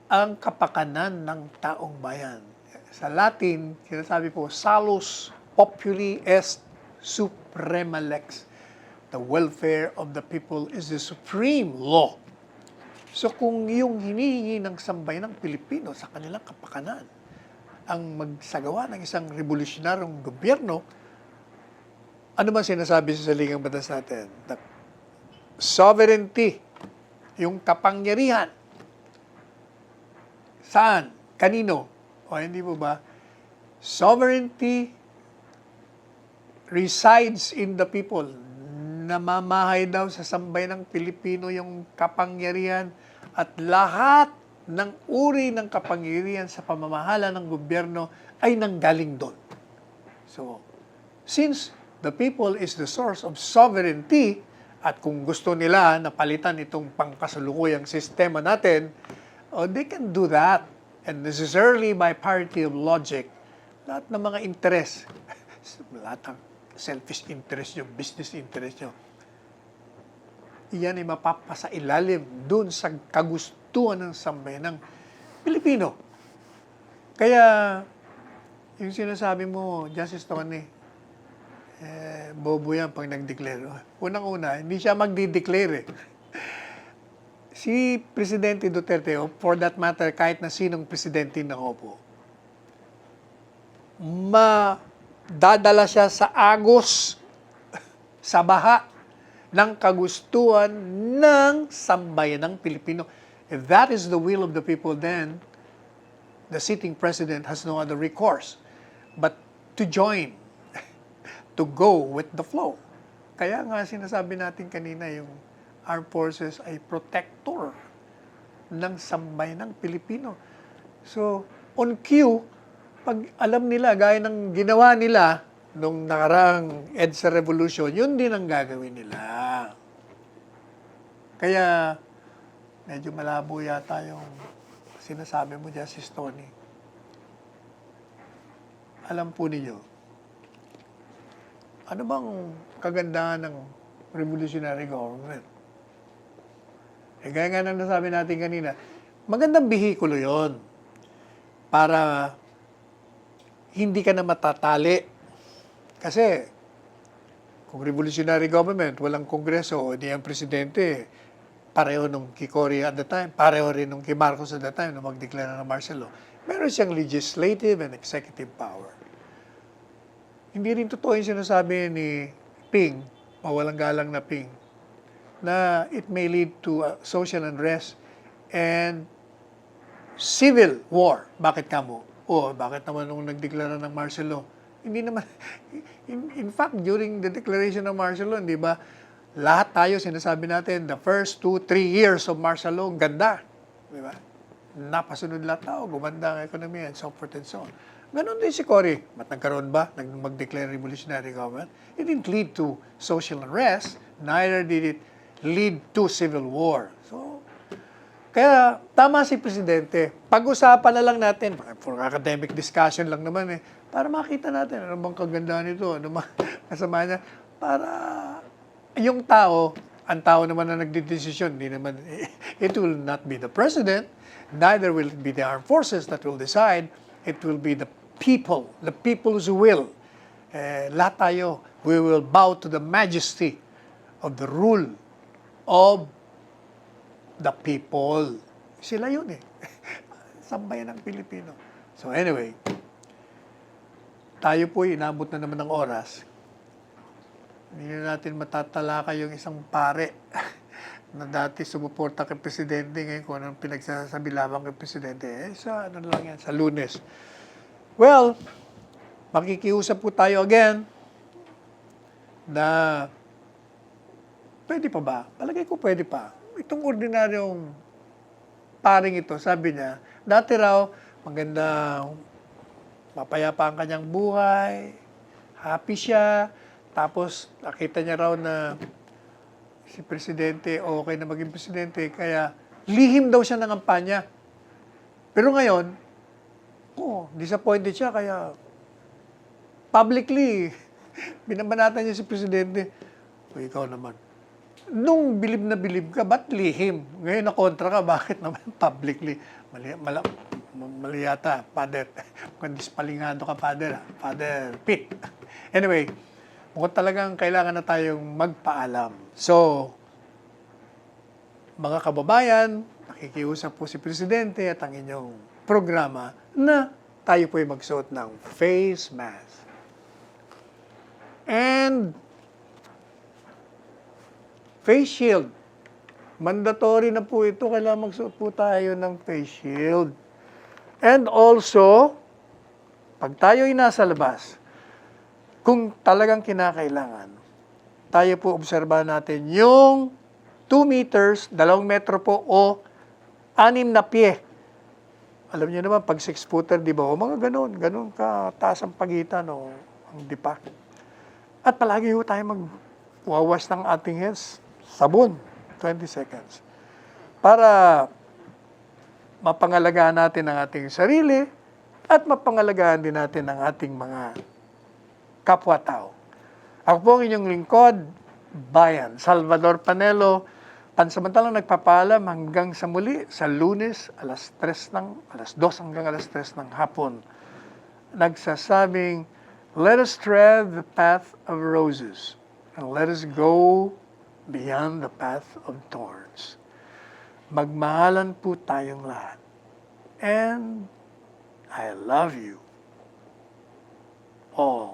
ang kapakanan ng taong bayan. sa Latin, sinasabi po, salus populi est suprema lex. The welfare of the people is the supreme law. So kung yung hinihingi ng sambayan ng Pilipino sa kanilang kapakanan ang magsagawa ng isang revolusyonaryong gobyerno, ano man sinasabi sa saligang batas natin? The sovereignty, yung kapangyarihan. Saan? Kanino? O hindi po ba? Sovereignty resides in the people. Namamahay daw sa sambayan ng Pilipino yung kapangyarihan at lahat ng uri ng kapangyarihan sa pamamahala ng gobyerno ay nanggaling doon. So, since the people is the source of sovereignty, at kung gusto nila na palitan itong pangkasalukuyang sistema natin, they can do that. And necessarily by parity of logic, lahat ng mga interest, lahat ng selfish interest nyo, business interest nyo, iyan ay mapapasa ilalim dun sa kagustuhan ng sambayan ng Pilipino. Kaya, yung sinasabi mo, Justice Tony, bobo yan pag nag-declare. Unang-una, hindi siya magdi-declare. Si Presidente Duterte, o for that matter, kahit na sinong presidente na opo, madadala siya sa agos, sa baha, ng kagustuhan ng sambayan ng Pilipino. If that is the will of the people, then the sitting president has no other recourse but to join, to go with the flow. Kaya nga sinasabi natin kanina, yung armed forces ay protector ng sambayan ng Pilipino. So, on cue, pag alam nila, gaya ng ginawa nila nung nakaraang EDSA Revolution, yun din ang gagawin nila. Kaya, medyo malabo yata yung sinasabi mo, Justice Tony. Alam po ninyo, ano bang kagandahan ng revolutionary government? Gaya nga nang nasabi natin kanina, magandang bihikulo yon para hindi ka na matatali. Kasi, kung revolutionary government, walang kongreso, hindi ang presidente, pareho nung kay Cory at the time, pareho rin nung kay Marcos at the time, nung mag-declare ng martial law. Meron siyang legislative and executive power. Hindi rin totoo yung sinasabi ni Ping, mawalang galang na Ping, na it may lead to social unrest and civil war. Bakit kamo? Bakit naman nung nagdeklara ng martial law? Hindi naman, in fact, during the declaration ng martial law, di ba, lahat tayo sinasabi natin, the first 2-3 years of martial law, ganda. Di ba? Napasunod lahat tao, gumanda ang ekonomiya, and so forth and so on. Ganon din si Cory. Nagkaroon ba? Mag-declare revolutionary government? It didn't lead to social unrest, neither did it lead to civil war. So, kaya tama si Presidente. Pag-usapan na lang natin, for academic discussion lang naman para makita natin ano bang kagandahan nito, ano bang kasama niya, para yung tao, ang tao naman na nagdidesisyon, hindi naman, it will not be the President, neither will it be the armed forces that will decide, it will be the people's will. Lahat tayo, we will bow to the majesty of the rule of the people. Sila yun Sambayan ng Pilipino. So anyway, tayo po inabot na naman ng oras. Hindi na natin matatalakay yung isang pare na dati sumuporta kay Presidente, ngayon kung anong pinagsasabi lamang kay Presidente. Sa ano lang yan, sa Lunes. Well, makikiusap po tayo again na pwede pa ba? Palagay ko pwede pa. Itong ordinaryong paring ito, sabi niya, dati raw, maganda, mapayapa ang kanyang buhay, happy siya, tapos nakita niya raw na si Presidente, okay na maging Presidente, kaya lihim daw siya ng kampanya. Pero ngayon, disappointed siya, kaya publicly, binabanatan niya si Presidente. Ikaw naman. Nung bilib na bilib ka, ba't lihim? Ngayon na kontra ka, bakit naman publicly? Mali yata, Father. Mukhang dispalingado ka, Father. Father Pete. Anyway, mukhang talagang kailangan na tayong magpaalam. So, mga kababayan, nakikiusap po si Presidente at ang inyong programa na tayo po ay magsuot ng face mask. And face shield. Mandatory na po ito. Kailangan magsuot po tayo ng face shield. And also, pag tayo ay nasa labas, kung talagang kinakailangan, tayo po obserbahan natin yung 2 meters, 2 metro po o 6 na pie. Alam niyo naman, pag 6-footer, di ba? O mga ganun kataas ang pagitan o ang dipa. At palagi po tayo magwawash ng ating hands. Sabon, 20 seconds. Para mapangalagaan natin ang ating sarili at mapangalagaan din natin ang ating mga kapwa-tao. Ako po ang inyong lingkod, Bayan, Salvador Panelo, pansamantalang nagpapaalam hanggang sa muli sa Lunes, alas 2 hanggang alas 3 ng hapon. Nagsasabing, let us tread the path of roses and let us go beyond the path of thorns. Magmahalan po tayong lahat. And I love you all.